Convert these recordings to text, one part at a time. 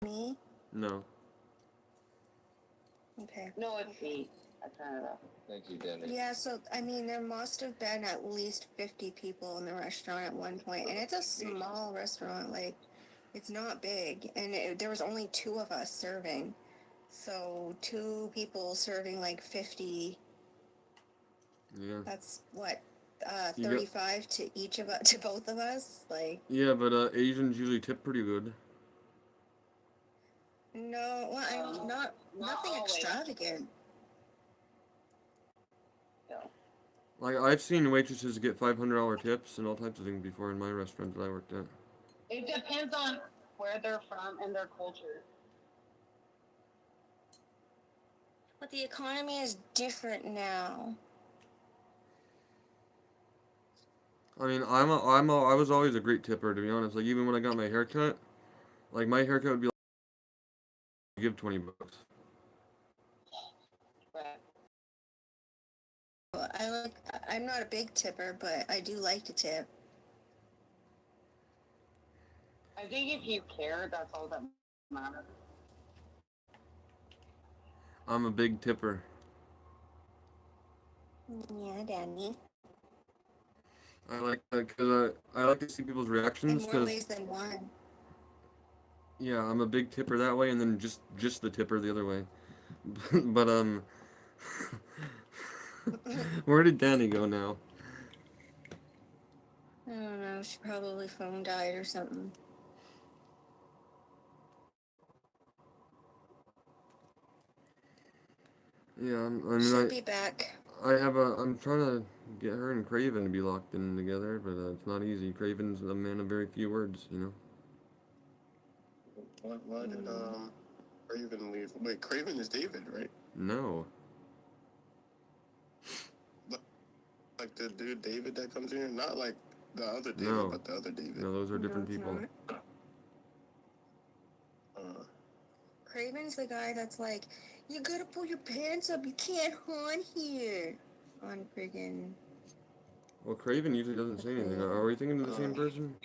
me? No. Okay. No, it's 8. I turned it off. Thank you, Danny. Yeah, so, I mean, there must have been at least 50 people in the restaurant at one point, and it's a small restaurant, like, it's not big, and there was only 2 of us serving. So, 2 people serving, like, 50, Yeah. that's, what, You got- 35 to each of us, to both of us? Like, Yeah, but Asians usually tip pretty good. no, well, I'm nothing always. extravagant. No. Like, I've seen waitresses get $500 tips and all types of things before in my restaurant that I worked at. It depends on where they're from and their culture. But the economy is different now. I mean, I was always a great tipper, to be honest. Like, even when I got my haircut, like, my haircut would be like, give $20. Right. Well, I'm not a big tipper, but I do like to tip. I think if you care, that's all that matters. I'm a big tipper. Yeah, Danny. I like that because I like to see people's In reactions. more Cause ways than one. yeah, I'm a big tipper that way, and then just the tipper the other way. But where did Danny go now? I don't know. She probably phone died or something. Yeah, She'll be back. I'm trying to get her and Craven to be locked in together, but it's not easy. Craven's a man of very few words, you know. Why did Craven leave? Wait, Craven is David, right? No. Like the dude David that comes in here? Not like the other David, No. but the other David. No, those are different it's people. not. Uh, Craven's the guy that's like, you gotta pull your pants up. You can't haunt here. On friggin'. Well, Craven usually doesn't say anything. Are we thinking of the same person?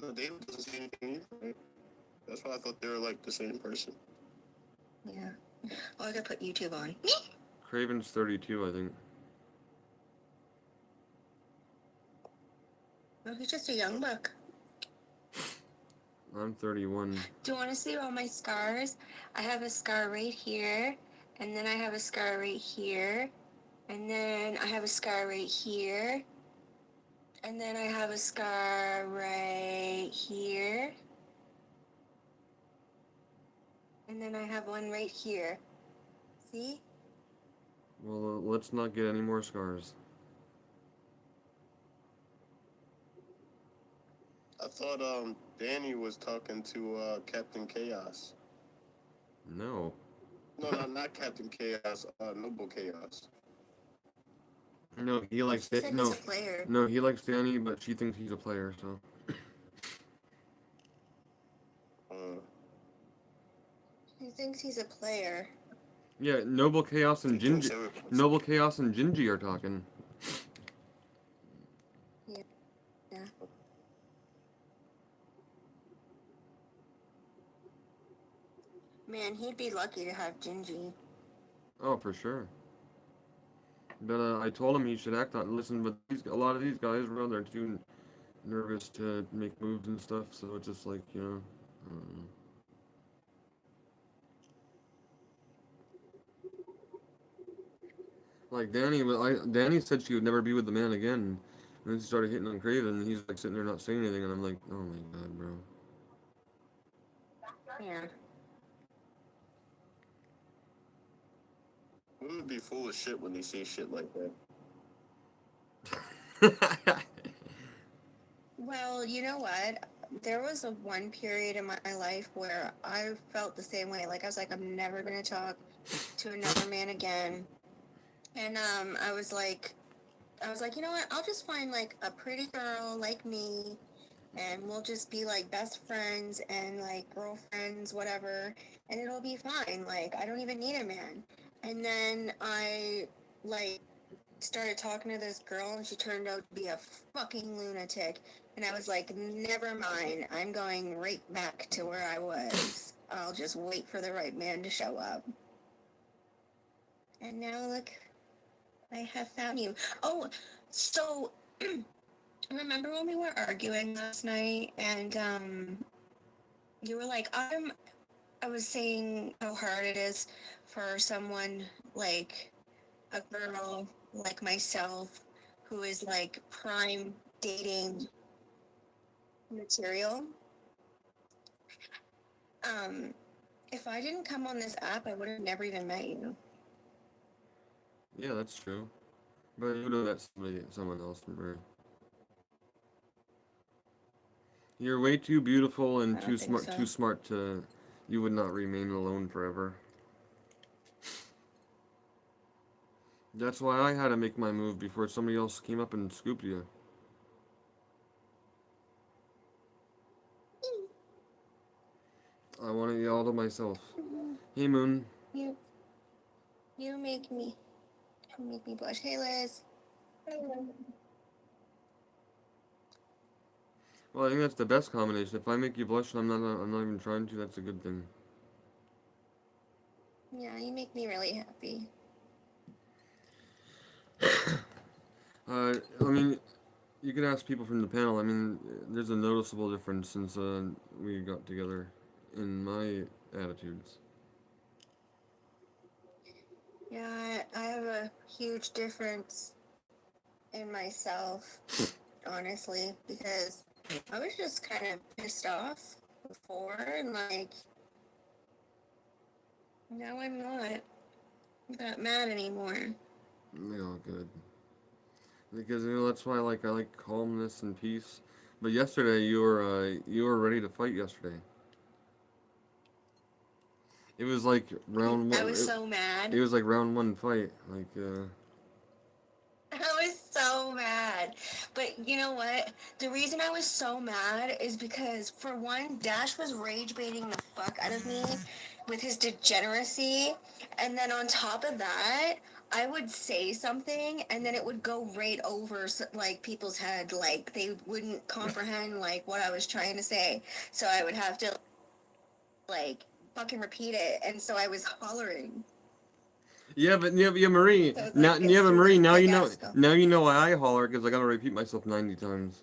no, David doesn't say anything either, right? That's why I thought they were like the same person. Yeah. Oh, I gotta put YouTube on. Craven's 32, I think. Oh, he's just a young buck. I'm 31. Do you want to see all my scars? I have a scar right here, and then I have a scar right here, and then I have a scar right here, and then I have a scar right here, and then I have one right here. See? Well, let's not get any more scars. I thought Danny was talking to Captain Chaos. No. No, not Captain Chaos, Noble Chaos. No, he likes She said no. he's a player. No, he likes Danny, but she thinks he's a player, so. He thinks he's a player. Yeah, Noble Chaos and He thinks Gingy. everybody's- Noble Chaos and Gingy are talking. Yeah. Man, he'd be lucky to have Gingy. Oh, for sure. But I told him he should act on listen, but a lot of these guys, well, they're too nervous to make moves and stuff, so it's just like, you know, I don't know. Like Danny said she would never be with the man again, and then she started hitting on Craven, and he's like sitting there not saying anything, and I'm like, oh my god, bro. Yeah. Women would be full of shit when they say shit like that. Well, you know what? There was a one period in my life where I felt the same way. Like I was like, I'm never gonna talk to another man again. And I was like, you know what? I'll just find like a pretty girl like me, and we'll just be like best friends and like girlfriends, whatever, and it'll be fine. Like I don't even need a man. And then I like started talking to this girl, and she turned out to be a fucking lunatic. And I was like, never mind. I'm going right back to where I was. I'll just wait for the right man to show up. And now look, I have found you. Oh, so remember when we were arguing last night and you were like, I was saying how hard it is for someone like a girl like myself who is like prime dating material. If I didn't come on this app, I would have never even met you. Yeah, that's true. But you would have met someone else from her. You're way too beautiful and I don't think so. too smart to. You would not remain alone forever. That's why I had to make my move before somebody else came up and scooped you. I wanted you all to myself. Hey, Moon. You make me blush. Hey, Liz. Well, I think that's the best combination. If I make you blush and I'm not even trying to, that's a good thing. Yeah, you make me really happy. I mean, you could ask people from the panel. I mean, there's a noticeable difference since we got together in my attitudes. Yeah, I have a huge difference in myself, honestly, because I was just kind of pissed off before, and like, now I'm not that mad anymore. They're all good. Because that's why I like calmness and peace. But yesterday you were ready to fight yesterday. It was like round one. I was so mad. It was like round one fight. I was so mad. But you know what? The reason I was so mad is because, for one, Dash was rage baiting the fuck out of me with his degeneracy. And then on top of that, I would say something and then it would go right over like people's head. Like they wouldn't comprehend like what I was trying to say. So I would have to like fucking repeat it. And so I was hollering. Yeah, but Marie. So it's Now, like, yeah, but Marie. Now you know. Gasco. Now you know why I holler because I gotta repeat myself 90 times.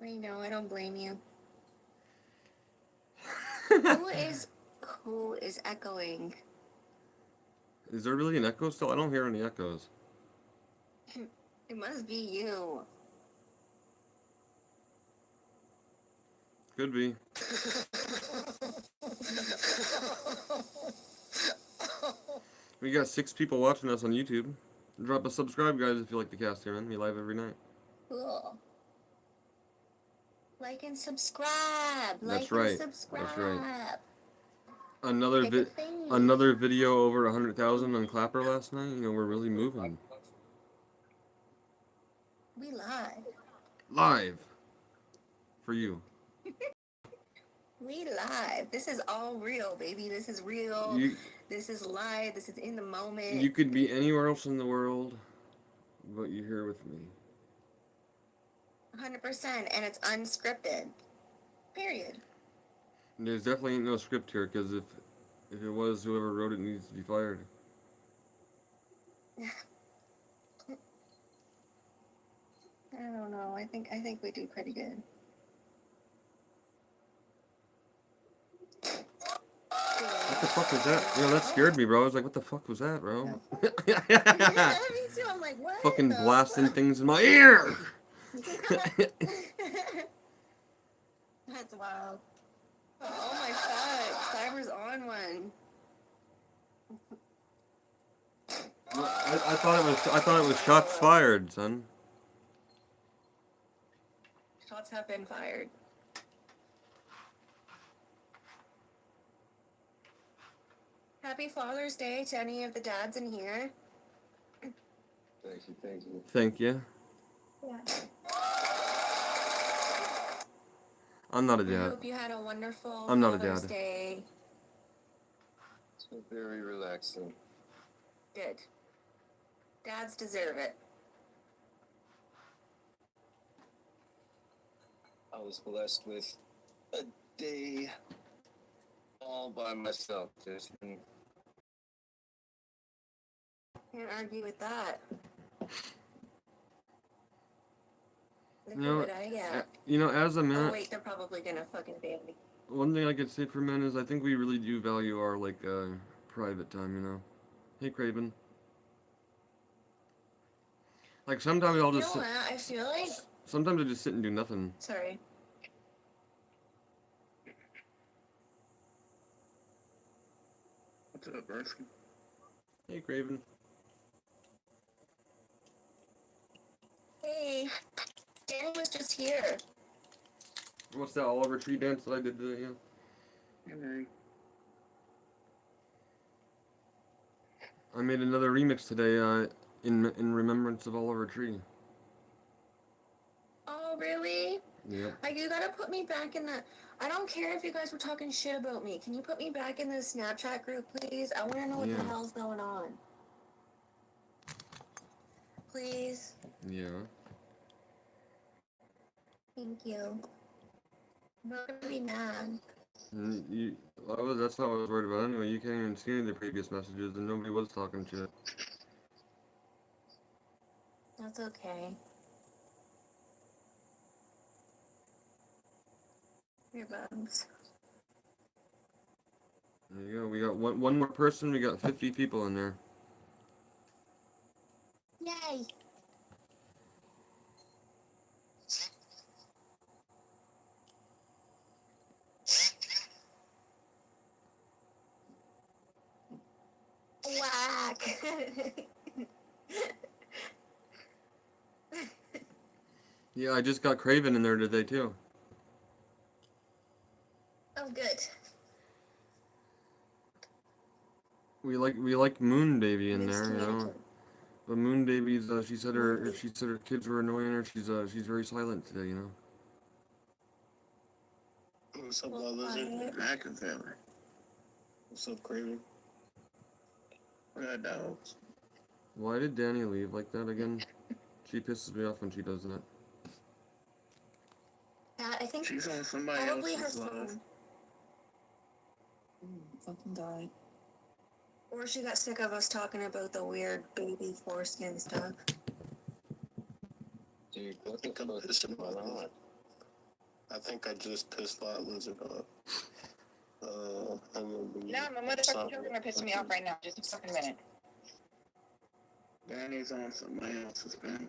I know. I don't blame you. Who is echoing? Is there really an echo still? I don't hear any echoes. It must be you. Could be. We got 6 people watching us on YouTube. Drop a subscribe, guys, if you like the cast here, man. We live every night. Cool. Like and subscribe. That's like right. And subscribe. That's right. Another video over 100,000 on Clapper last night. You know, we're really moving. We live. Live. For you. We live. This is all real, baby. This is real. This is live. This is in the moment. You could be anywhere else in the world, but you're here with me. 100%. And it's unscripted. Period. There's definitely ain't no script here, because if it was, whoever wrote it needs to be fired. I don't know. I think we do pretty good. What the fuck was that? That scared me, bro. I was like, what the fuck was that, bro? Me too. I'm like, what? Fucking blasting things in my ear! That's wild. Oh my fuck. Cyber's on one. I thought it was shots fired, son. Shots have been fired. Happy Father's Day to any of the dads in here. Thank you. Thank you. Yeah. I'm not a I dad. hope you had a wonderful I'm not a Father's dad. Day. It's been very relaxing. Good. Dads deserve it. I was blessed with a day all by myself. Can't argue with that. Look You know, at what I got. as a man, Oh wait, they're probably gonna fucking ban me. one thing I could say for men is I think we really do value our private time. Hey Craven. Like sometimes I'll You just know sit, what? I feel like. sometimes I just sit and do nothing. Sorry. What's up, Bursky? Hey Craven. Hey, Danny was just here. What's that Oliver Tree dance that I did today? Yeah. Hey, I made another remix today. In remembrance of Oliver Tree. Oh really? Yeah. Like you gotta put me back in the. I don't care if you guys were talking shit about me. Can you put me back in the Snapchat group, please? I want to know what the Yeah. hell's going on. Please. Yeah. Thank you. I'm not gonna be mad. That's not what I was worried about anyway. You can't even see any of the previous messages, and nobody was talking shit. That's okay. Your bugs. There you go. We got one more person. We got 50 people in there. Yay! Whack! Yeah, I just got Craven in there today too. Oh, good. We like Moon Baby in Mixed there, communication. But Moon Baby's she said her kids were annoying her. She's very silent today. what's up, Well, Lizard? quiet. Hacker family. What's up, Craven? We got dogs. Why did Danny leave like that again? She pisses me off when she does that. I think She's on somebody probably her else's live. phone. Fucking die. Or she got sick of us talking about the weird baby foreskin stuff. Dude, what the fuck is going on? I think I just pissed that lizard off. No, my motherfucking children are pissing me off right now. Just a fucking minute. Danny's on somebody else's panel.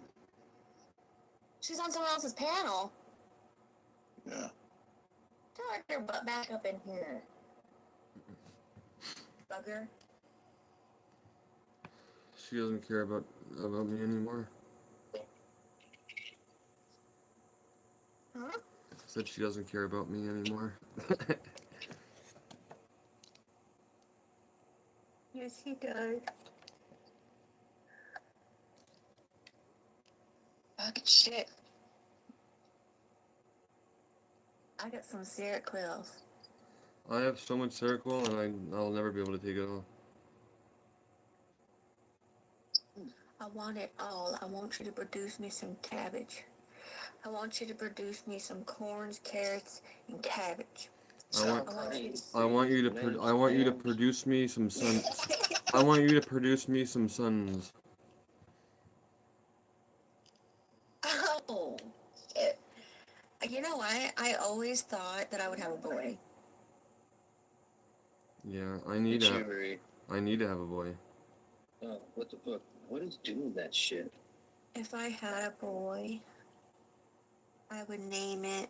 She's on someone else's panel. Yeah. Tell her to get her butt back up in here. Bugger. She doesn't care about me anymore. Huh? Said she doesn't care about me anymore. Yes, he does. Fucking shit. I got some Seroquel. I have so much Seroquel and I'll never be able to take it all. I want it all. I want you to produce me some cabbage. I want you to produce me some corns, carrots, and cabbage. I want I want you you to produce me some sun. I want you to produce me some sons. Oh, shit. You know what? I always thought that I would have a boy. Yeah, I need to have a boy. Oh, what the fuck? What is doing that shit? If I had a boy, I would name it.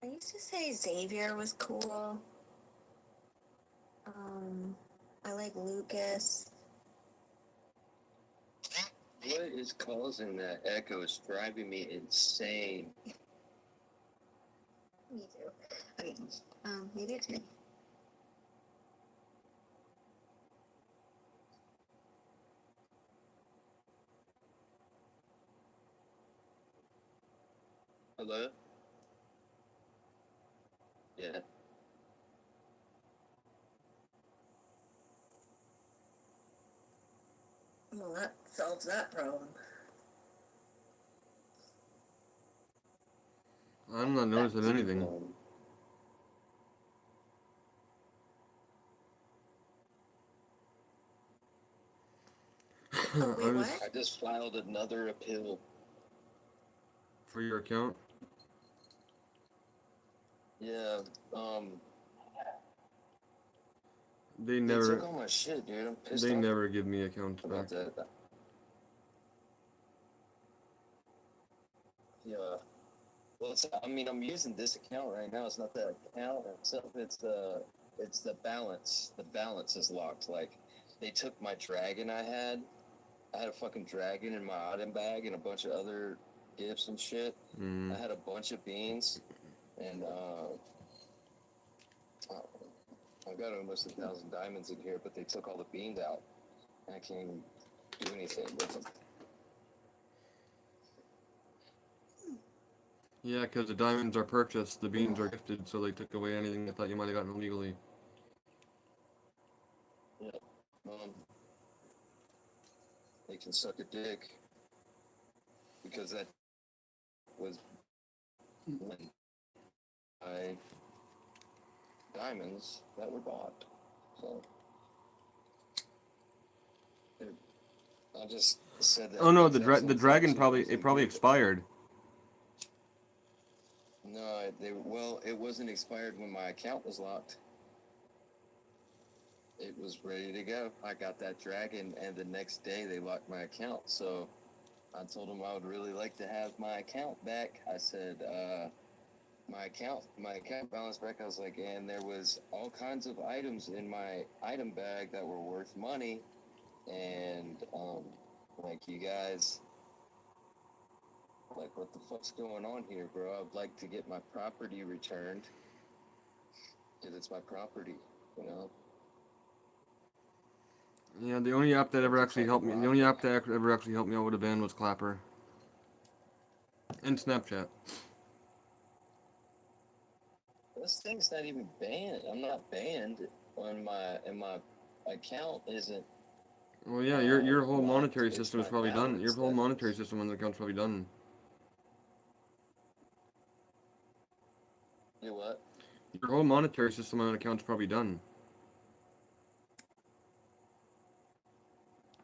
I used to say Xavier was cool. I like Lucas. What is causing that echo? It's driving me insane. Me too. Okay. Maybe it's me. Hello? Yeah. Well, that solves that problem. I'm not noticing anything. Oh, wait, I was what? I just filed another appeal. for your account. Yeah, They they never, took all my shit, dude. I'm pissed they off never give me accounts back. about that. Yeah. Well, I mean, I'm using this account right now. It's not the account itself. It's the balance. The balance is locked. Like, they took my dragon I had. I had a fucking dragon in my item bag and a bunch of other gifts and shit. Mm. I had a bunch of beans, and I got almost 1,000 diamonds in here, but they took all the beans out. I can't do anything with them. Yeah, because the diamonds are purchased, the beans are gifted, so they took away anything they thought you might have gotten illegally. They can suck a dick because that was when I diamonds that were bought. So I just said that. Oh no, because that's the dragon actually probably wasn't it probably good. expired. No, it wasn't expired when my account was locked. It was ready to go. I got that dragon, and the next day they locked my account. So I told them I would really like to have my account back. I said, my account balance back. I was like, and there was all kinds of items in my item bag that were worth money, and like, you guys, like, what the fuck's going on here, bro? I'd like to get my property returned, because it's my property, you know. Yeah, the only app that ever actually helped me, the only app that ever actually helped me out with a ban was Clapper. And Snapchat. This thing's not even banned. I'm not banned on my account isn't. Well, yeah, your whole locked. monetary It's system is my probably done. Your balance whole that monetary is. system on the account's probably done. You what? Your whole monetary system on an account's probably done.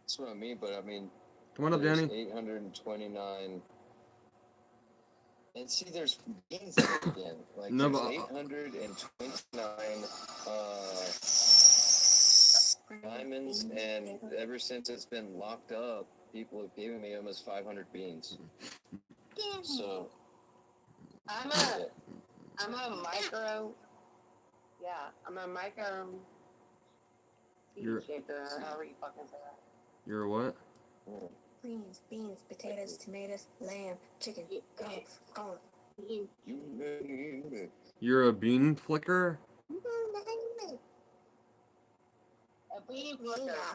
That's what I mean. But I mean, Come on up, there's Danny. 829. And see, there's beans there again. Like, No, there's but 829 diamonds, and ever since it's been locked up, people have given me almost 500 beans. So I'm a micro. Yeah, I'm a micro. You're- shaker, or however you fucking say that. you're a what? Greens, beans, potatoes, tomatoes, lamb, chicken, goats, corn. You're a bean flicker? A bean flicker. Yeah.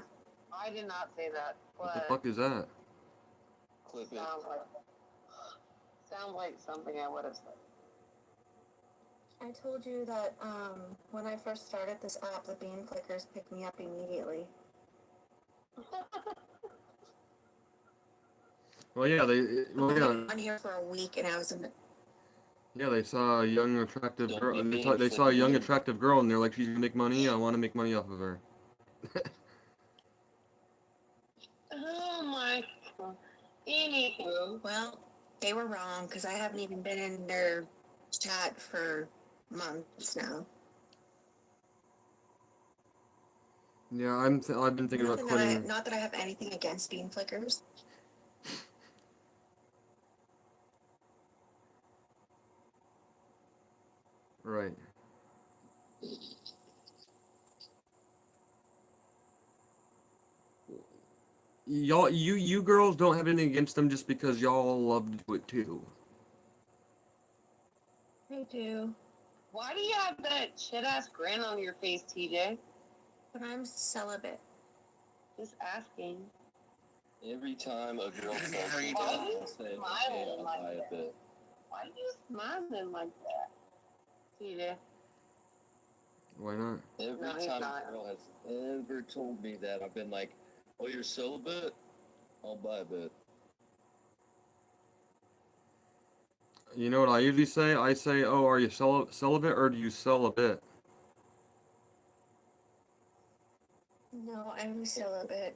I did not say that, What the but fuck is that? Clip it. sounds like something I would have said. I told you that when I first started this app, the bean flickers picked me up immediately. Well, yeah, well, yeah, On here for a week, and I was in. yeah, they saw a young, attractive Don't girl, be and bean they saw a young, flickering. attractive girl, and they're like, she's gonna make money, I want to make money off of her. Oh my god. Anywho. Well, they were wrong because I haven't even been in their chat for months now. Yeah, I've been thinking about quitting. Not that I have anything against bean flickers. Right. Y'all, you girls don't have anything against them just because y'all love to do it too. I do, Why do you have that shit ass grin on your face, TJ? but I'm celibate. Just asking. Every time a girl tells me Why that, are you I'll say, okay, smiling I'll like buy a that? bit. Why are you smiling like that, TJ? Why not? Every No, he's time not. a girl has ever told me that, I've been like, oh, you're celibate? I'll buy a bit. You know what I usually say? I say, "Oh, are you celibate or do you sell a bit?" No, I'm celibate.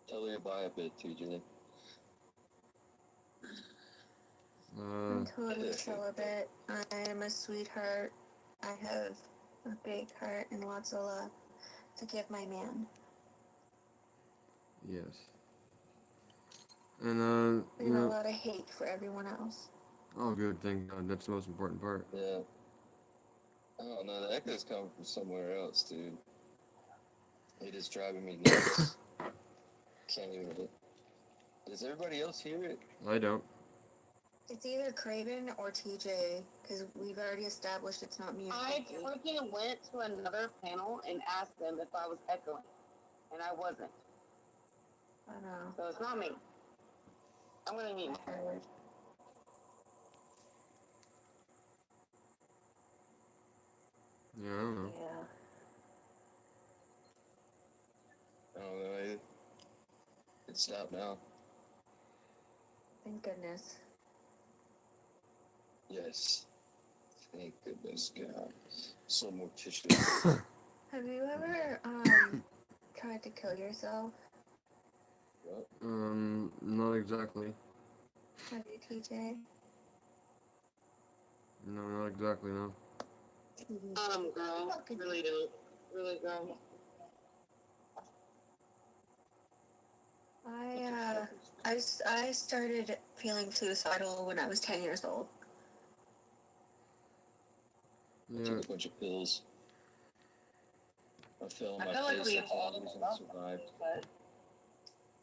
Tell her buy a bit, TJ. Uh, I'm totally celibate. I am a sweetheart. I have a big heart and lots of love to give my man. yes. And you And a know, lot of hate for everyone else. oh, good, thank God. That's the most important part. Yeah. I don't know. The echo's coming from somewhere else, dude. It is driving me nuts. Can't even. Does everybody else hear it? I don't. It's either Craven or TJ, because we've already established it's not me or I Cookie. freaking went to another panel and asked them if I was echoing, and I wasn't. I know. So it's not me. I'm gonna mute. Yeah, I don't know. Yeah. I don't know either. It stopped now. Thank goodness. Yes. Thank goodness God. Some more tissue. Have you ever tried to kill yourself? What? Not exactly. Have you, TJ? No, not exactly. No. Girl, really don't. Really, girl. I started feeling suicidal when I was 10 years old. I Yeah. took a bunch of pills. I fell on I my feel like face. we That's the all only reason I love survived. but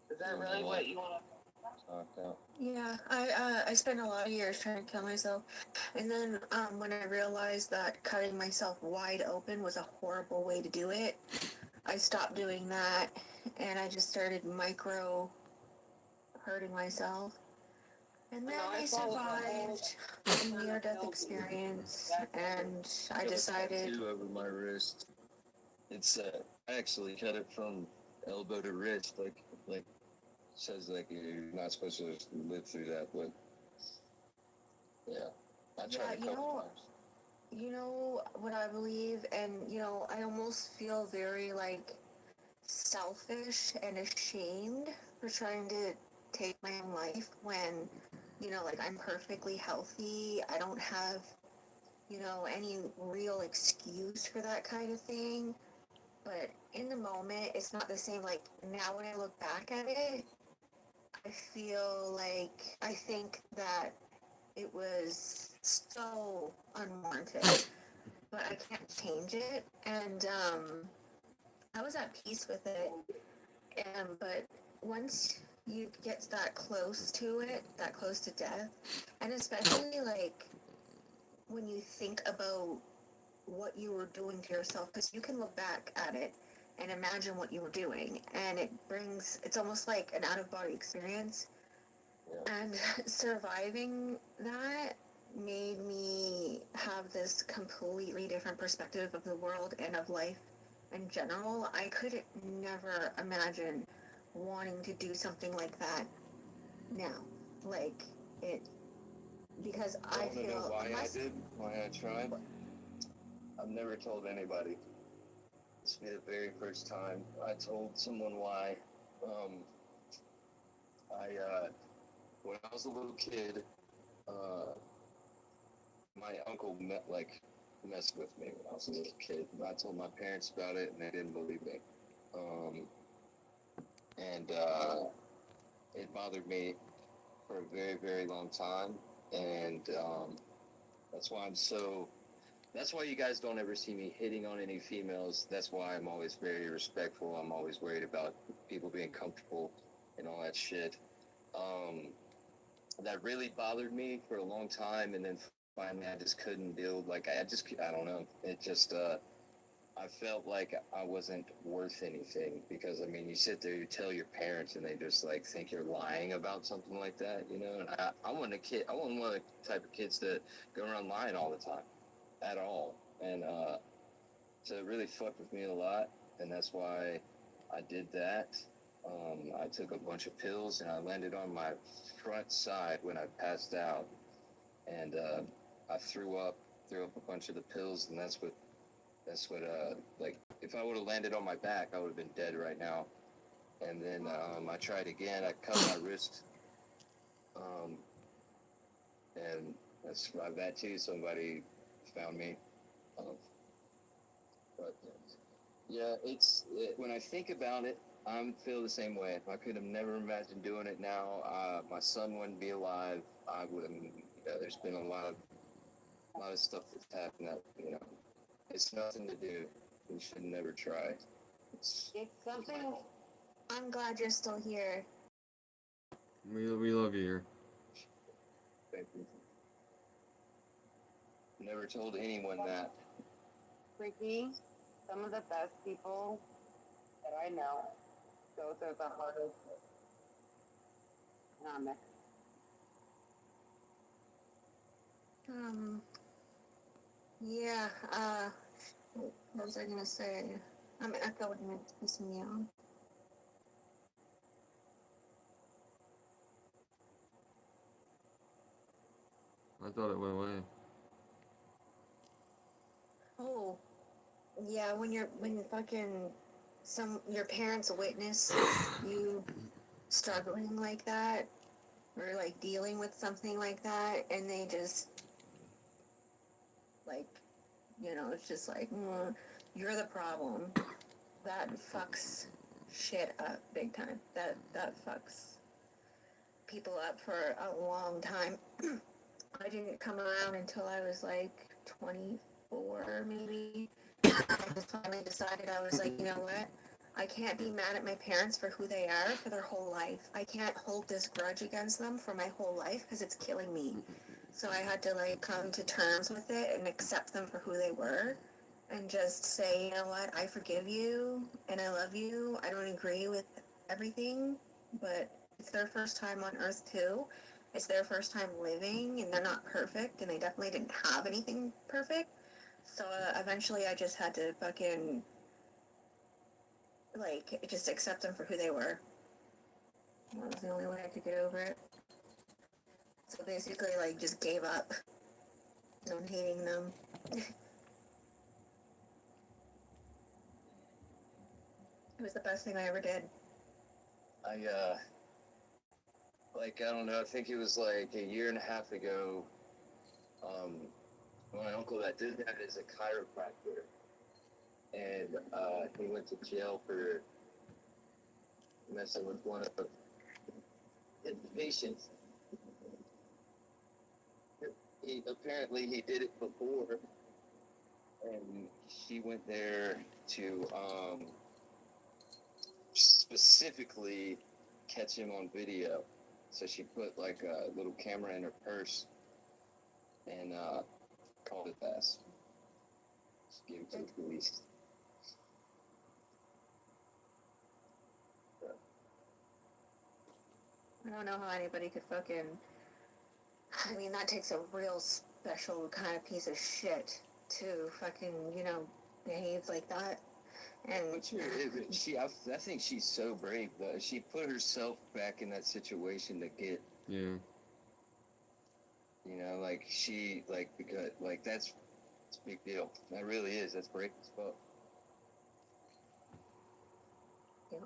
is that really what you want Knocked out. Yeah, I spent a lot of years trying to kill myself, and then when I realized that cutting myself wide open was a horrible way to do it, I stopped doing that, and I just started micro hurting myself. And then I survived a near-death experience, and I decided, Tattoo over my wrist. It's I actually cut it from elbow to wrist, like says like you're not supposed to live through that, but yeah, I Yeah, tried a you couple know, times. you know what I believe, and I almost feel very like selfish and ashamed for trying to take my own life when, like I'm perfectly healthy. I don't have, any real excuse for that kind of thing. But in the moment, it's not the same. Like now when I look back at it, I feel like I think that it was so unwanted, but I can't change it. And I was at peace with it. But once you get that close to it, that close to death, and especially like when you think about what you were doing to yourself, because you can look back at it and imagine what you were doing, and it's almost like an out of body experience. Yeah. And surviving that made me have this completely different perspective of the world and of life in general. I could never imagine wanting to do something like that now. Like it, because I Want to know feel why I tried? I've never told anybody. This will be the very first time I told someone why. When I was a little kid, my uncle messed with me when I was a little kid. I told my parents about it, and they didn't believe me. And it bothered me for a very, very long time, and that's why I'm so. That's why you guys don't ever see me hitting on any females. That's why I'm always very respectful. I'm always worried about people being comfortable and all that shit. That really bothered me for a long time, and then finally I just couldn't deal. I don't know. It just I felt like I wasn't worth anything because I mean, you sit there, you tell your parents, and they just like think you're lying about something like that, you know. And I wasn't a kid. I wasn't one of the type of kids that go around lying all the time, at all. And so it really fucked with me a lot, and that's why I did that. I took a bunch of pills and I landed on my front side when I passed out, and I threw up a bunch of the pills, and that's what like if I would have landed on my back, I would have been dead right now. And then I tried again. I cut my wrist, and that's that too. Somebody found me. But yeah, when I think about it, I feel the same way. I could have never imagined doing it now. My son wouldn't be alive. I wouldn't. There's been a lot of stuff that's happened that it's nothing to do. We should never try. It's something. I'm glad you're still here. We love you here. Never told anyone that. Ricky, some of the best people that I know go through the hardest. Yeah, what was I gonna say? I'm echoing and it's pissing me off. I thought it went away. Oh, yeah, when fucking your parents witness you struggling like that, or like dealing with something like that, and they just like, it's just like, you're the problem. That fucks shit up big time. That fucks people up for a long time. I didn't come around until I was like 24, maybe. I just finally decided, I was like, you know what? I can't be mad at my parents for who they are for their whole life. I can't hold this grudge against them for my whole life because it's killing me. So I had to like come to terms with it and accept them for who they were and just say, you know what? I forgive you and I love you. I don't agree with everything, but it's their first time on earth too. It's their first time living, and they're not perfect, and they definitely didn't have anything perfect. So eventually I just had to fucking, like, just accept them for who they were. That was the only way I could get over it. So basically, like, just gave up on hating them. It was the best thing I ever did. I don't know, I think it was like a year and a half ago, my uncle that did that is a chiropractor, and he went to jail for messing with one of his patients. Apparently he did it before, and she went there to specifically catch him on video. So she put like a little camera in her purse and called it fast. Just gave it to the police. I don't know how anybody could fucking... I mean, that takes a real special kind of piece of shit to fucking, behave like that. And I think she's so brave though. She put herself back in that situation to get. Yeah. Because that's a big deal. That really is. That's brave as fuck. Yeah.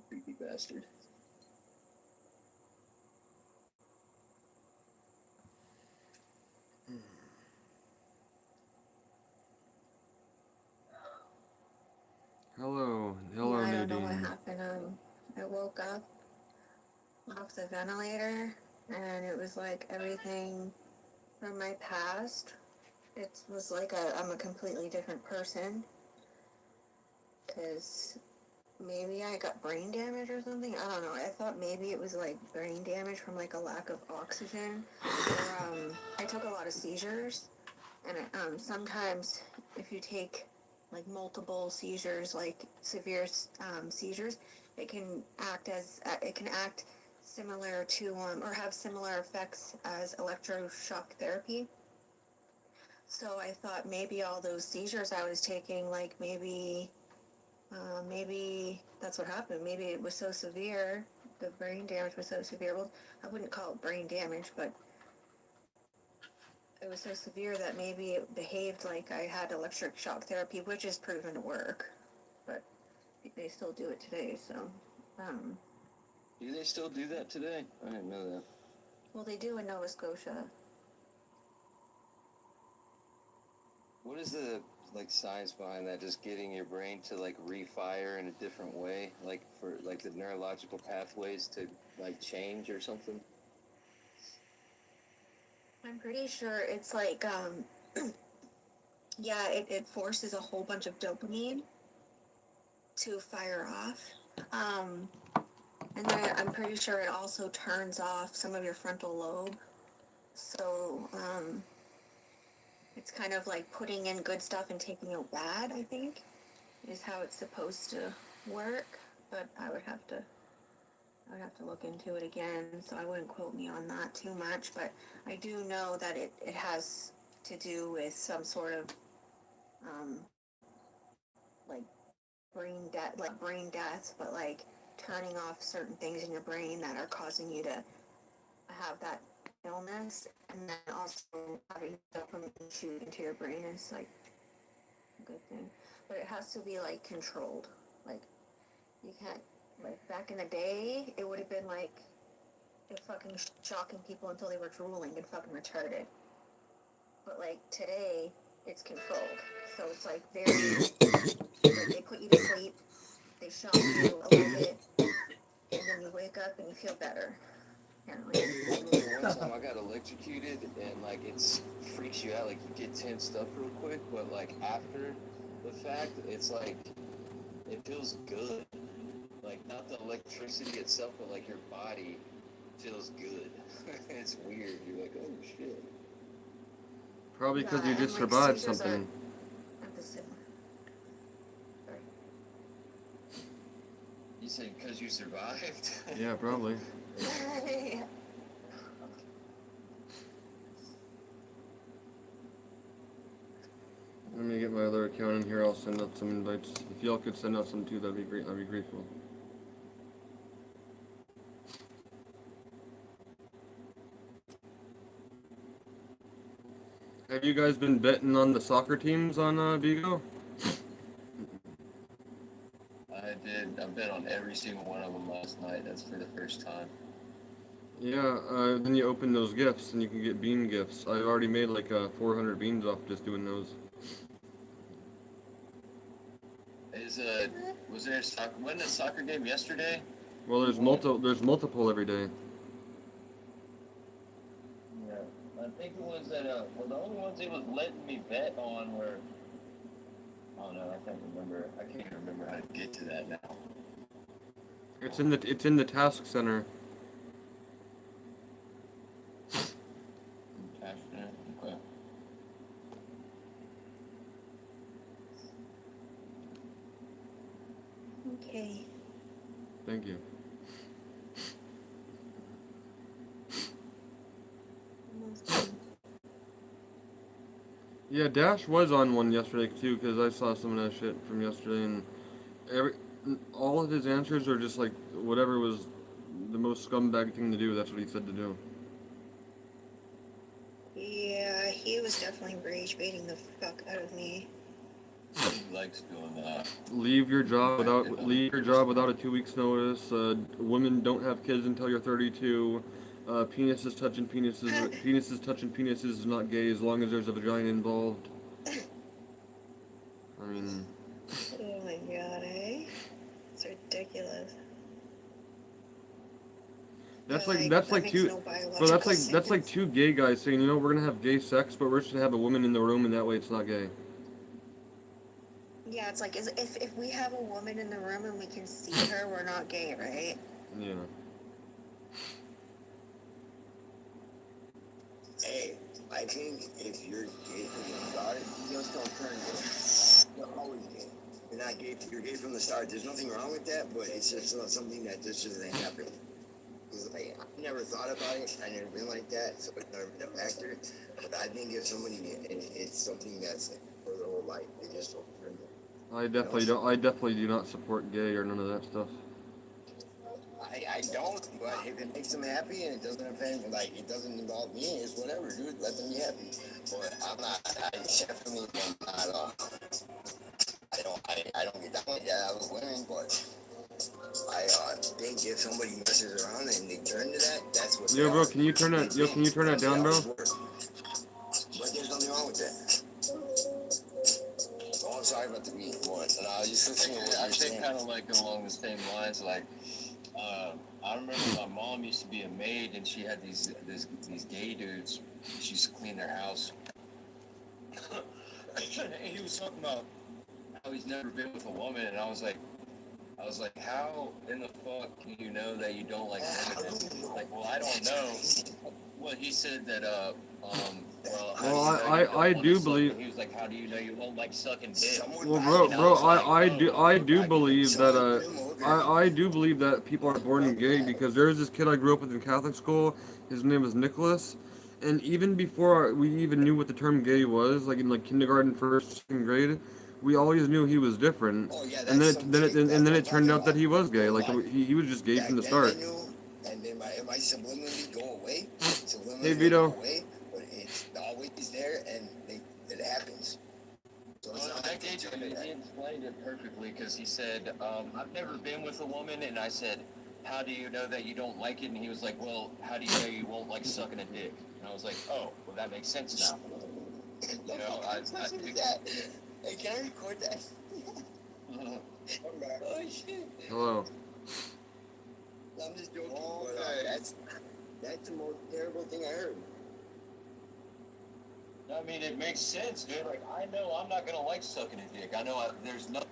Creepy bastard. Hello, Yeah, I don't know Nadine. what happened. I woke up off the ventilator, and it was like everything from my past. It was like I'm a completely different person. Because maybe I got brain damage or something. I don't know. I thought maybe it was like brain damage from like a lack of oxygen. Or, I took a lot of seizures, and sometimes if you take like multiple seizures, like severe seizures, it can act similar to or have similar effects as electroshock therapy. So I thought maybe all those seizures I was taking, like maybe that's what happened. Maybe it was so severe, the brain damage was so severe. Well, I wouldn't call it brain damage, but it was so severe that maybe it behaved like I had electric shock therapy, which is proven to work. But they still do it today, so. Do they still do that today? I didn't know that. Well, they do in Nova Scotia. What is the science behind that? Just getting your brain to refire in a different way, for the neurological pathways to change or something. I'm pretty sure it's yeah, it forces a whole bunch of dopamine to fire off. And then I'm pretty sure it also turns off some of your frontal lobe. So, it's kind of like putting in good stuff and taking out bad, I think, is how it's supposed to work. But I would have to look into it again, so I wouldn't quote me on that too much. But I do know that it has to do with some sort of like brain death, but turning off certain things in your brain that are causing you to have that illness, and then also having dopamine shoot into your brain is a good thing. But it has to be controlled. You can't, back in the day, it would have been it fucking shocking people until they were drooling and fucking retarded. But today, it's controlled. So it's very, they put you to sleep, they shock you a little bit, and then you wake up and you feel better. One time I got electrocuted and it freaks you out, you get tensed up real quick, but after the fact, it's it feels good. Not the electricity itself, but your body feels good. It's weird. You're like, oh shit. Probably because you and, just survived seizures something. You said because you survived? Yeah, probably. Yeah. Let me get my other account in here. I'll send out some invites. If y'all could send out some too, that'd be great. I'd be grateful. Have you guys been betting on the soccer teams on Vigo? I did. I bet on every single one of them last night. That's for the first time. Yeah, then you open those gifts and you can get bean gifts. I already made 400 beans off just doing those. Was there a soccer? Wasn't a soccer game yesterday? Well, there's multiple every day. Yeah, I think it was that. Well, the only ones it was letting me bet on were. Oh no, I can't remember. I can't even remember how to get to that now. It's in the task center. Okay. Okay. Thank you. Yeah, Dash was on one yesterday too, because I saw some of that shit from yesterday, and all of his answers are just whatever was the most scumbag thing to do. That's what he said to do. Yeah, he was definitely rage baiting the fuck out of me. He likes doing that. Leave your job without a 2 weeks notice. Women don't have kids until you're 32. Penises touching penises is not gay as long as there's a vagina involved. I mean. Oh my god, eh? It's ridiculous. That's That's like two gay guys saying, we're gonna have gay sex, but we're just gonna have a woman in the room, and that way it's not gay. Yeah, it's if we have a woman in the room and we can see her, we're not gay, right? Yeah. Hey, I think if you're gay from the start, you just don't turn gay. You're always gay. You're not gay. You're gay from the start. There's nothing wrong with that, but it's just not something that just doesn't happen. because like I never thought about it. I never been like that, so it's never been a factor. But I think if somebody, it's something that's like, for their whole life, they just don't turn it. I definitely do not support gay or none of that stuff. I don't, but if it makes them happy and it doesn't offend, like it doesn't involve me, it's whatever, dude. Let them be happy. But I'm not. I definitely am not. I don't get down like that. I was women, but I think if somebody messes around and they turn to that, that's what. Yo, bro, can you turn that? Yo, can you turn that down, bro? But there's nothing wrong with that. Oh, I'm sorry about the beat. And I was just listening to what I you're think saying. kind of like along the same lines. Like, I remember my mom used to be a maid, and she had these gay dudes. She used to clean their house. And he was talking about how he's never been with a woman, and I was like, how in the fuck do you know that you don't like women? Like, well, I don't know. Well, he said that, well, how Well, do you know you don't I wanna do suck? believe. And he was like, how do you know you won't like sucking dick? Well, bro, I do believe that I do believe that people are born gay because there was this kid I grew up with in Catholic school. His name was Nicholas, and even before we even knew what the term gay was, like in like kindergarten, first, second grade, we always knew he was different. Oh, yeah, And that's then it turned out that he was gay. Well, Like he was just gay back from the then start. I knew, and then my subliminally go away. Subliminally Hey, Vito. go away, but it's always there, and it happens. So it's Well, not that like gay they dude, turn he that. explained it perfectly because he said, I've never been with a woman, and I said, how do you know that you don't like it? And he was like, well, how do you know you won't like sucking a dick? And I was like, oh, well, that makes sense now. You know, I think that. Hey, can I record that? Oh shit! Hello. I'm just joking. But, that's the most terrible thing I heard. I mean, it makes sense, dude. Like, I know I'm not gonna like sucking a dick. I know there's nothing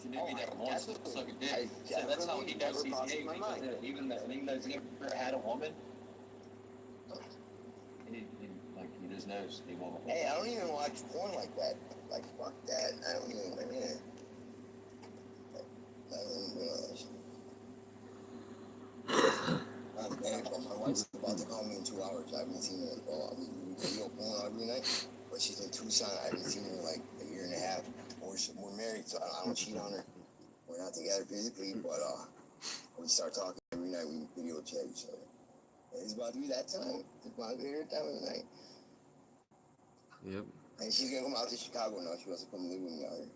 in me that wants to suck a dick. So that's how he knows he's gay. Because even that thing that's never had a woman, he just knows he won't. Hey, I don't even watch porn like that. Like, fuck that. I don't even. I mean, I don't even realize. Man, but my wife's about to call me in 2 hours. I haven't seen her. Well, we video porn every night, but she's in Tucson. I haven't seen her in like a year and a half. We're married, so I don't cheat on her. We're not together physically, but we start talking every night. We video chat each other. And it's about to be that time. It's about to be her time of the night. Yep. And she's gonna come out to Chicago now. She wants to come live with me out here.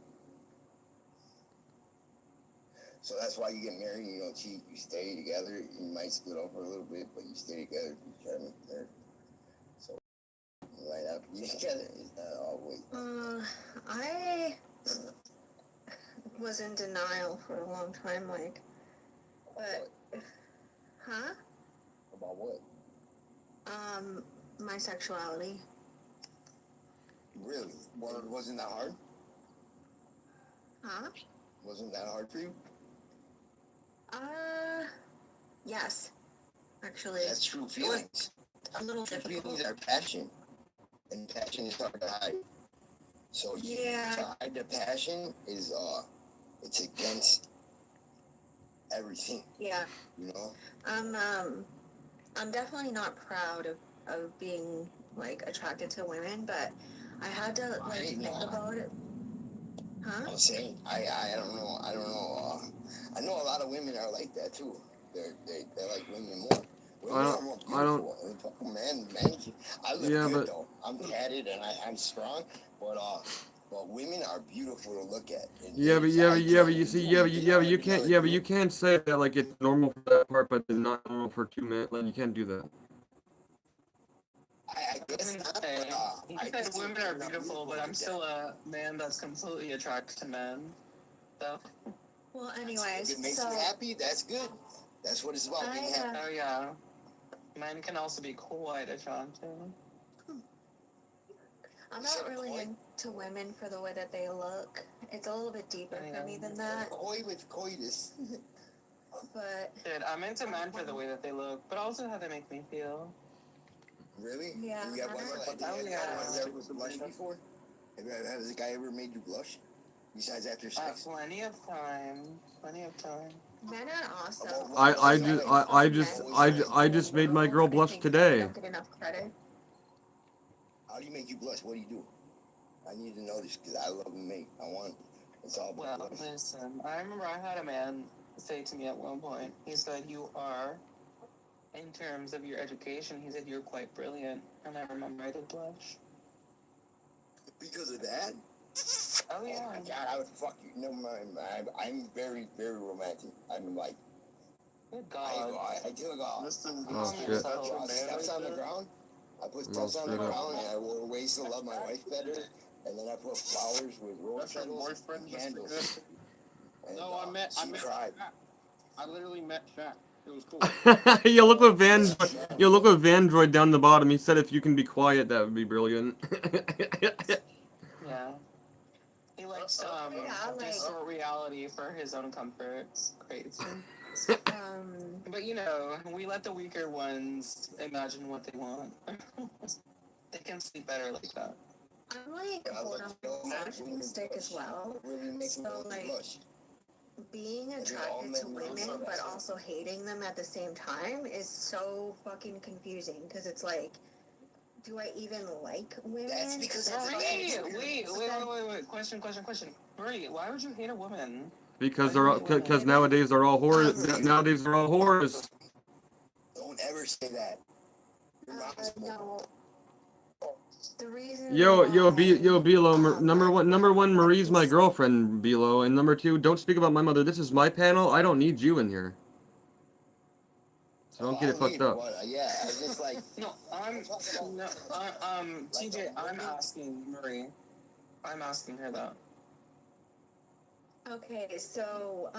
So that's why you get married. You don't cheat. You stay together. You might split up for a little bit, but you stay together. You try to make it. So right after you together, it's not always. I was in denial for a long time, like, but, huh? About what? My sexuality. Really? Well, wasn't that hard? Huh? Wasn't that hard for you? Yes, actually. That's true feelings. A little True difficult. feelings are passion, and passion is hard to hide. So Yeah. to hide the passion is it's against everything. Yeah. You know. I'm definitely not proud of being, like, attracted to women, but I had to, like, Right, think yeah. about it. Huh? I'm saying I don't know. I know a lot of women are like that too. They like women more. Women are more beautiful. I don't. I mean, fucking man, I look Yeah, good but- though. I'm tatted and I'm strong, but women are beautiful to look at. And Yeah, but you see, you can't say that like it's normal for that part, but it's not normal for 2 men. Like you can't do that. I guess not. Hey, But, you I said guess women if are you're not beautiful, but like I'm that, still a man that's completely attracted to men. So, Well, if anyways, it makes so you happy, that's good. That's what it's about. Being happy. oh yeah, men can also be quite attractive. I'm not really into women for the way that they look. It's a little bit deeper for me than that, Coy with coitus. but Dude, I'm into men for the way that they look, but also how they make me feel. Really? Yeah. You got one like Oh, that? yeah. Have you ever blushed before? Has a guy ever made you blush? Besides after sex? Plenty of time. Plenty of time. Men are awesome. I just made my girl blush today. Don't get enough credit. How do you make you blush? What do you do? I need to know this because I love and mate. I want. It's all about Well, blush. listen, I remember I had a man say to me at one point, he said, you are, in terms of your education, he said, you're quite brilliant. And I remember I did blush. Because of that? Oh, Oh yeah. my god, I would fuck you. Never mind. I'm very, very romantic. I'm like, Good I God. do it all. Listen, Oh, listen, shit. that's your I man steps right on the there. ground. I put Well, steps on the straight up. ground and I wore ways to love my wife better. And then I put flowers with rose That's your petals boyfriend, and Mr. candles. Good? And, No, I she met cried. Shaq. I literally met Shaq. It was cool. You look what Vandroid down the bottom. He said if you can be quiet, that would be brilliant. Yeah. He likes, Yeah, like- distort reality for his own comfort. It's crazy. But you know, we let the weaker ones imagine what they want. They can sleep better like that. I'm like I was like, borderline yo, misogynistic as well. It really makes me So, want to like, blush. Being all attracted to men know women that. but also hating them at the same time is so fucking confusing because it's like, do I even like women? That's because That's of Marie, fucking- wait. Question. Marie, why would you hate a woman? because Women. nowadays they're all whores. Nowadays they're all whores. Don't ever say that. Your mom's no. The reason Yo, why- Bilo. Number one, Marie's my girlfriend, Bilo, and number two, don't speak about my mother. This is my panel. I don't need you in here. So don't get it fucked up. Yeah, I was just like, TJ, I'm asking Marie. I'm asking her that. Okay, so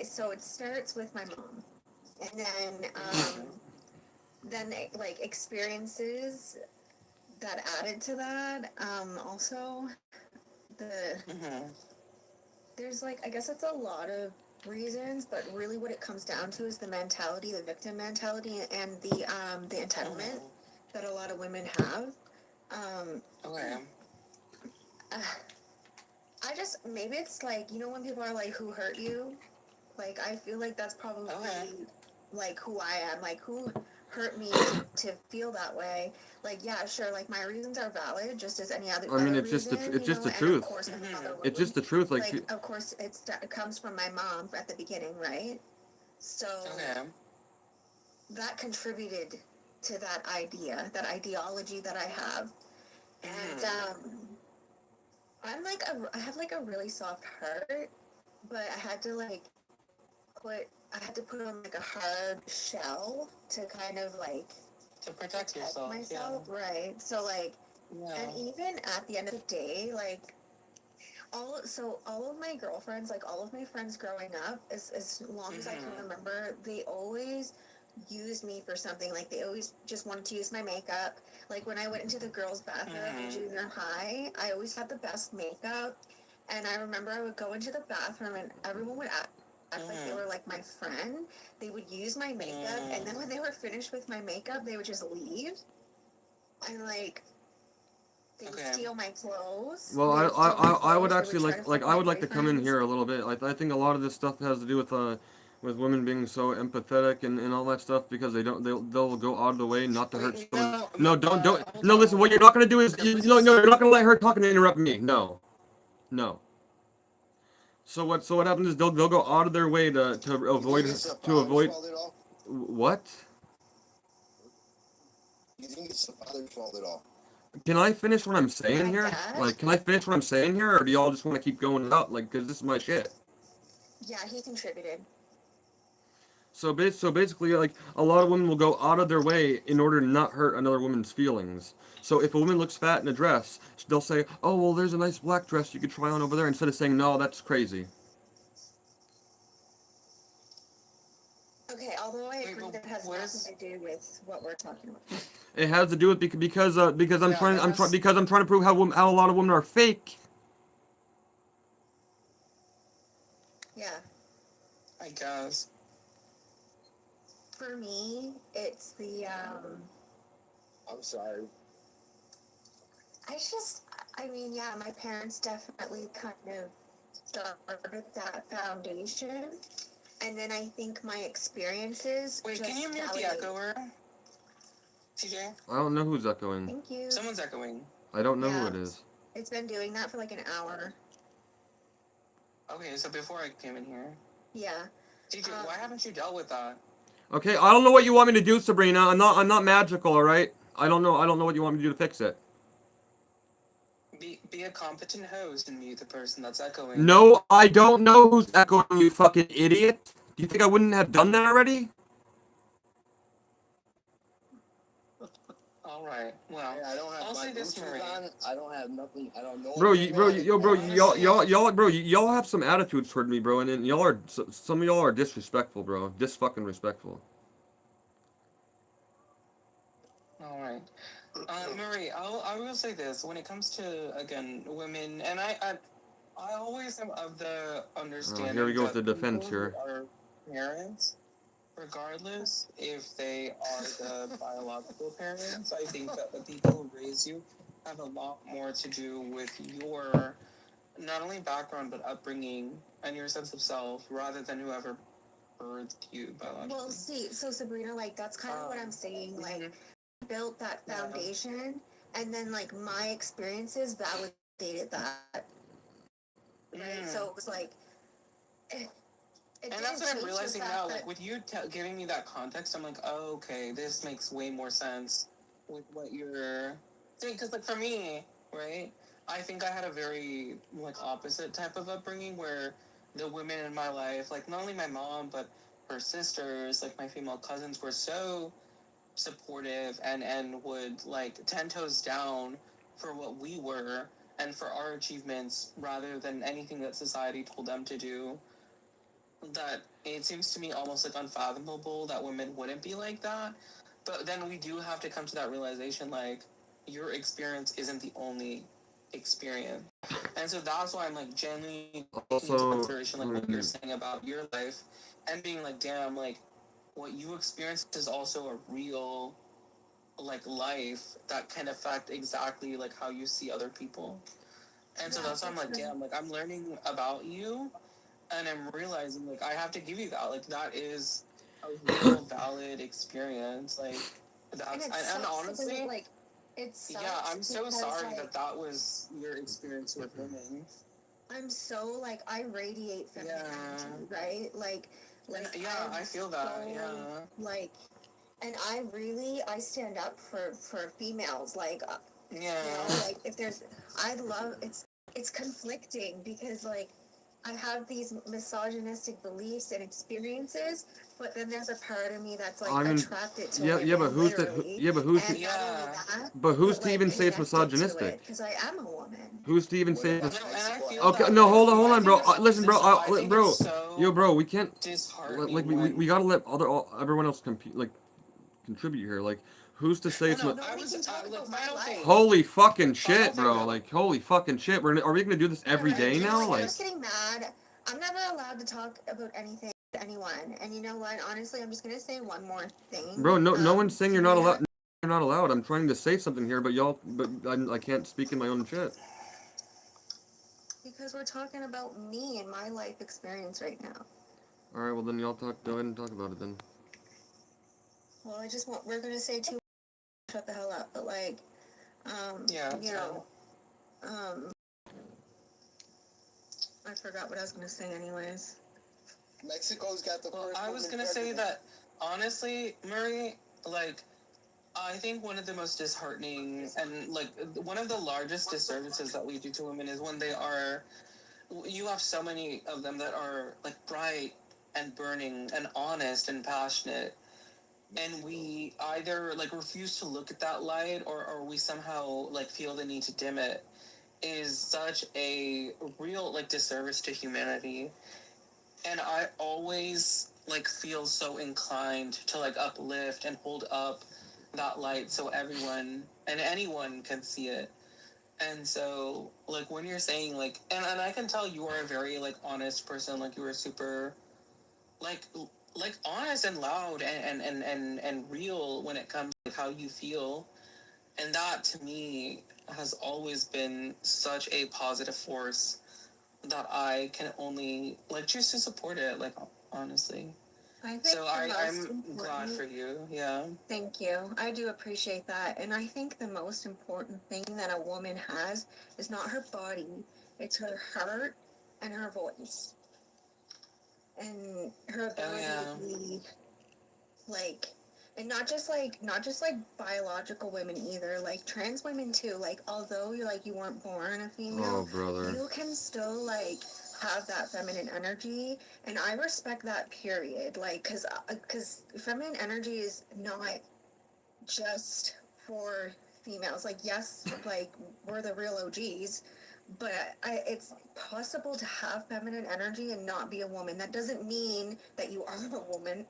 so it starts with my mom, and then like experiences that added to that. Also, there's like, I guess it's a lot of reasons, but really what it comes down to is the mentality, the victim mentality, and the entitlement that a lot of women have. Okay. I just, maybe it's like, you know, when people are like, who hurt you? Like, I feel like that's probably like who I am, like who hurt me to feel that way. Like, yeah, sure, like my reasons are valid, just as any other. I mean, other it's just the reason, it's you just know, the and truth. Of course, It's just the truth. Like, of course, it comes from my mom at the beginning, right? So that contributed to that idea, that ideology that I have, and I have like a really soft heart, but I had to put on like a hard shell to kind of like to protect yourself. myself, right? So like, and even at the end of the day, like all of my girlfriends, like all of my friends growing up, as long as I can remember, they always used me for something. Like they always just wanted to use my makeup. Like when I went into the girls' bathroom in junior high, I always had the best makeup, and I remember I would go into the bathroom and everyone would act like they were like my friend. They would use my makeup, and then when they were finished with my makeup, they would just leave, and like they would steal my clothes. well, They would steal my I would clothes. They actually try to like fuck I my would like to come in boyfriends. here a little bit. I think a lot of this stuff has to do with women being so empathetic and all that stuff because they'll go out of the way not to hurt someone. No, don't. No, listen. What you're not gonna do is you're not gonna let her talk and interrupt me. No. So what happens is they'll go out of their way to avoid what? You think it's the father's fault at all? Can I finish what I'm saying here? dad? Like, can I finish what I'm saying here, or do y'all just want to keep going out? Like, cause this is my shit. Yeah, he contributed. So basically, like, a lot of women will go out of their way in order to not hurt another woman's feelings. So if a woman looks fat in a dress, they'll say, "Oh, well, there's a nice black dress you could try on over there," instead of saying, "No, that's crazy." Okay, although I agree that has nothing to do with what we're talking about. It has to do with because I'm trying to prove how a lot of women are fake. Yeah. I guess. For me, it's the I'm sorry. I mean, yeah, my parents definitely kind of started that foundation, and then I think my experiences. Wait, can just you mute the validate- echoer? TJ? I don't know who's echoing. Thank you. Someone's echoing. I don't know who Yeah. it is. It's been doing that for like an hour. Okay, so before I came in here. Yeah. TJ, why haven't you dealt with that? Okay, I don't know what you want me to do, Sabrina. I'm not magical, all right? I don't know what you want me to do to fix it. Be a competent host and mute the person that's echoing. No, I don't know who's echoing, you fucking idiot. Do you think I wouldn't have done that already? Alright, well. Hey, I don't have I'll my say this, Bluetooth Marie. on. I don't have nothing. I don't know. Bro, Honestly- y'all have some attitudes toward me, bro, and then some of y'all are disrespectful, bro. Fucking respectful. Alright. Marie, I will say this. When it comes to, again, women, and I always am of the understanding here we go with that the defense people here. who are parents, regardless if they are the biological parents, I think that the people who raise you have a lot more to do with your, not only background, but upbringing and your sense of self, rather than whoever birthed you biologically. Well, see, so Sabrina, like that's kind of what I'm saying. Like, built that Yeah. foundation, and then like my experiences validated that. Right. Mm. So it was like. It And didn't that's what I'm change the realizing fact now. that- Like with you giving me that context, I'm like, oh, okay, this makes way more sense with what you're saying. Because like for me, right, I think I had a very like opposite type of upbringing where the women in my life, like not only my mom but her sisters, like my female cousins, were so supportive and would like 10 toes down for what we were and for our achievements rather than anything that society told them to do. That it seems to me almost like unfathomable that women wouldn't be like that. But then we do have to come to that realization, like, your experience isn't the only experience. And so that's why I'm like genuinely taking into Also, consideration like what you're saying about your life and being like, damn, like what you experienced is also a real like life that can affect exactly like how you see other people. And so Yeah, that's why I'm for like, sure. damn, like I'm learning about you and I'm realizing like I have to give you that. Like that is a real valid experience. Like that's it and sucks honestly, because, like, it sucks yeah, I'm so because, sorry like, that was your experience with women. I'm so like I radiate feminine Yeah. energy, right? Like Yeah, I feel that. so, Yeah. like, and I stand up for females. Like, Yeah. you know, like if there's, it's conflicting because like I have these misogynistic beliefs and experiences, but then there's a part of me that's like I mean, attracted to yeah, women, but who's to literally. yeah, but who's And to Yeah. not only that, but who's but, to like, even say it's connected to it, misogynistic? because I am a woman. Who's to even What say about it's No, and I feel okay? that. No, hold on, I bro. think it's Listen, bro. I think Bro, it's so yo, bro. We can't disheartening. like we gotta let everyone else contribute here. Like, who's to say it's no, not? I we was can talk like about my final life. thing. Holy fucking Final shit, thing, bro! though. Like, holy fucking shit. Are we gonna do this every Right, day you know, now? like, I'm Like, just getting mad. I'm never allowed to talk about anything to anyone. And you know what? Honestly, I'm just gonna say one more thing. bro, no one's saying you're not Sabrina, allowed. You're not allowed. I'm trying to say something here, but I can't speak in my own shit. Because we're talking about me and my life experience right now. All right, well then y'all talk. Go ahead and talk about it then. Well, we're gonna say two. Shut the hell up. But like, Yeah, you it's know, I forgot what I was gonna say anyways. Mexico's got the Well, first. I was woman gonna say president. that honestly, Murray, like I think one of the most disheartening and like one of the largest disservices that we do to women is when they are. You have so many of them that are like bright and burning and honest and passionate, and we either like refuse to look at that light or we somehow like feel the need to dim it. Is such a real like disservice to humanity. And I always like feel so inclined to like uplift and hold up that light so everyone and anyone can see it. And so like when you're saying like and I can tell you are a very like honest person, like you are super like honest and loud and real when it comes to how you feel. And that to me has always been such a positive force that I can only like choose to support it. Like honestly, I think so the most I'm glad for important. you. Yeah. Thank you. I do appreciate that. And I think the most important thing that a woman has is not her body, it's her heart and her voice. And her Oh ability yeah. to be like, and not just like biological women either, like trans women too. Like although you're like you weren't born a Oh, female, brother. you can still like have that feminine energy, and I respect that period. Like cuz feminine energy is not just for females. Like yes, like we're the real OGs, but it's possible to have feminine energy and not be a woman. That doesn't mean that you are a woman.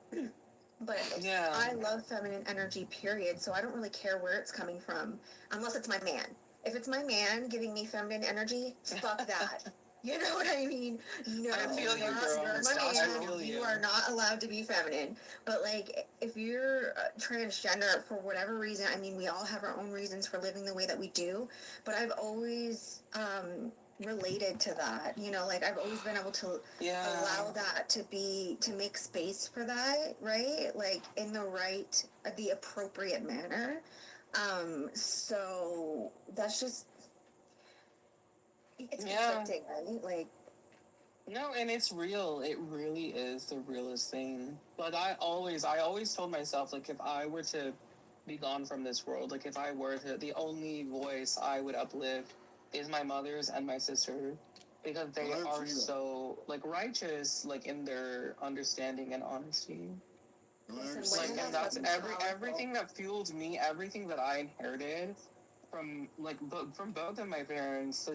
But Yeah. I love feminine energy, period. So I don't really care where it's coming from, unless it's my man. If it's my man giving me feminine energy, fuck that. You know what I mean? No, I feel you, girl. you're my I man. feel You you. are not allowed to be feminine. But like, if you're transgender for whatever reason, I mean, we all have our own reasons for living the way that we do. But I've always related to that. You know, like I've always been able to Yeah. allow that to make space for that, right? Like in the appropriate manner. So that's just, it's Yeah. conflicting, right? Like, No, and it's real. It really is the realest thing. Like I always told myself, like if I were to be gone from this world, like if I were to, the only voice I would uplift is my mother's and my sister, because they are so like righteous, like in their understanding and honesty. listen, Like, women and are that's fucking powerful. everything that fueled me, everything that I inherited from like from both of my parents.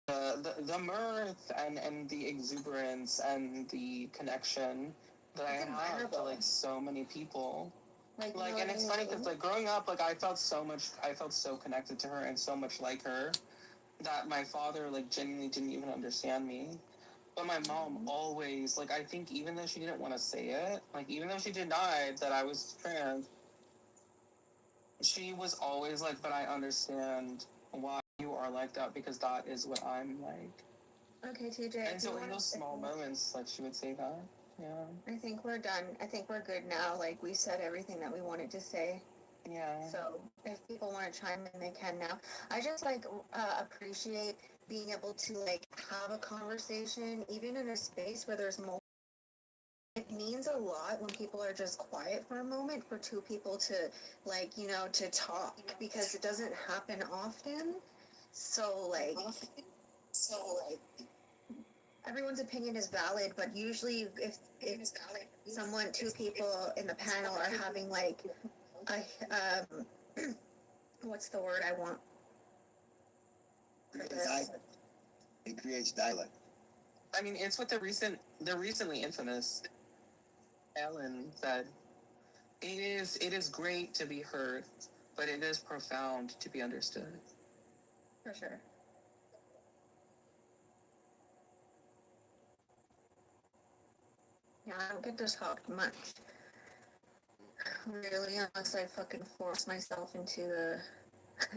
The mirth and the exuberance and the connection that I It's have to admirable. like so many people. Like, you Like, know and what it's I funny mean? because like growing up, like I felt so connected to her and so much like her that my father like genuinely didn't even understand me. But my mom always, like, I think even though she didn't want to say it, like even though she denied that I was trans, she was always like, but I understand why you are like that because that is what I'm like. Okay, TJ. And so in those small moments, like she would say that. Yeah. I think we're done. I think we're good now. Like we said everything that we wanted to say. Yeah. So if people want to chime in, they can now. I just like appreciate being able to like have a conversation, even in a space where there's multiple. It means a lot when people are just quiet for a moment for two people to like, you know, to talk, because it doesn't happen often. So like everyone's opinion is valid, but usually if someone, two people in the panel are having like a what's the word I want for this? It creates dialect. I mean, it's what the recently infamous Ellen said. It is great to be heard, but it is profound to be understood. For sure. Yeah, I don't get to talk much, really, unless I fucking force myself into the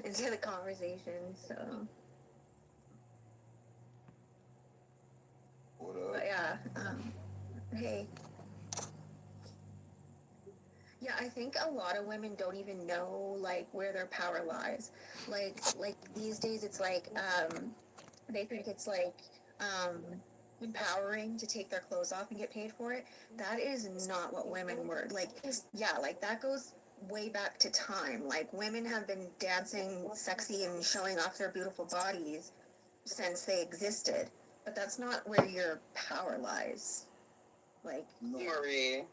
into the conversation. So, What but up? yeah, hey. Yeah, I think a lot of women don't even know like where their power lies. Like these days it's like they think it's like empowering to take their clothes off and get paid for it. That is not what women were. Like yeah, like that goes way back to time. Like women have been dancing sexy and showing off their beautiful bodies since they existed. But that's not where your power lies. Like Marie,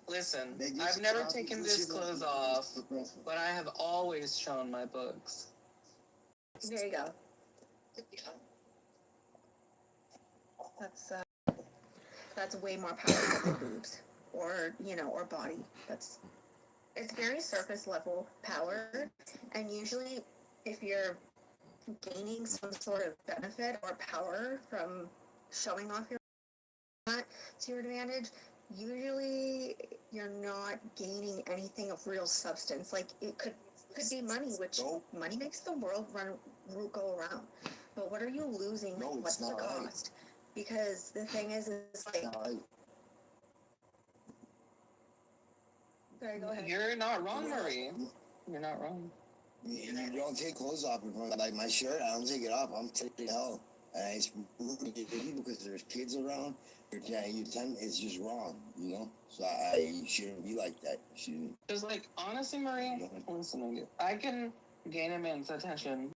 listen, I've never taken this clothes off, but I have always shown my books. there you go. That's way more powerful than boobs or you know or body. It's very surface level power, and usually if you're gaining some sort of benefit or power from showing off your not to your advantage, usually you're not gaining anything of real substance. Like it could could be money, which No. money makes the world go around. But what are you losing? No, it's What's the not right. cost? Because the thing is like, All right. sorry, go ahead. You're not wrong, Marie. You're not wrong. You don't take clothes off in front of, like my shirt. I don't take it off. I'm taking hell, and it's rude because there's kids around. It's just wrong, you know. So you shouldn't be like that. You shouldn't. Because, like, honestly, Marie, listen to me. I can gain a man's attention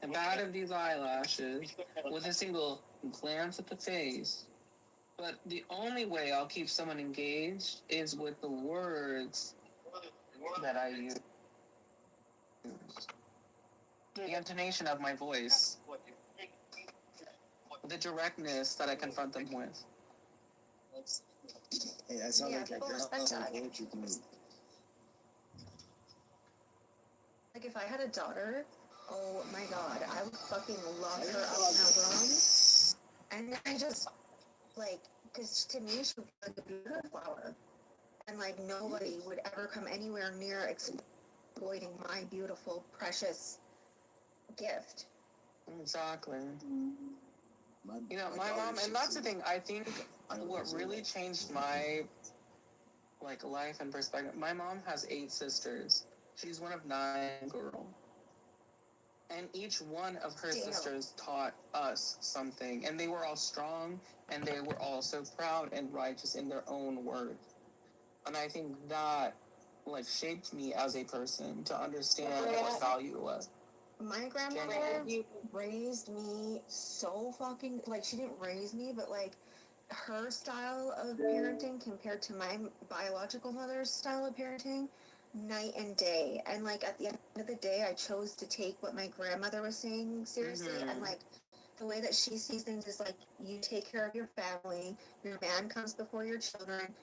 and bat of these eyelashes with a single glance at the face. But the only way I'll keep someone engaged is with the words that I use. The intonation of my voice. The directness that I confront them with. Hey, that sounds Yeah, like people a respect that. poetry to me. Like if I had a daughter, oh my god, I would fucking lock her up in a room. And I just, like, because to me, she would be like a beautiful flower. And like nobody would ever come anywhere near exploiting my beautiful, precious gift. Exactly. My My mom, daughter's and that's the 16. thing, I think what really changed my, like, life and perspective, my mom has 8 sisters. She's one of 9 girls. And each one of her Damn. sisters taught us something. And they were all strong, and they were all so proud and righteous in their own words. And I think that, like, shaped me as a person to understand what value was. My grandmother raised me so fucking, like, she didn't raise me, but like her style of parenting compared to my biological mother's style of parenting, night and day. And like at the end of the day, I chose to take what my grandmother was saying seriously. Mhm. And like the way that she sees things is like, you take care of your family, your man comes before your children,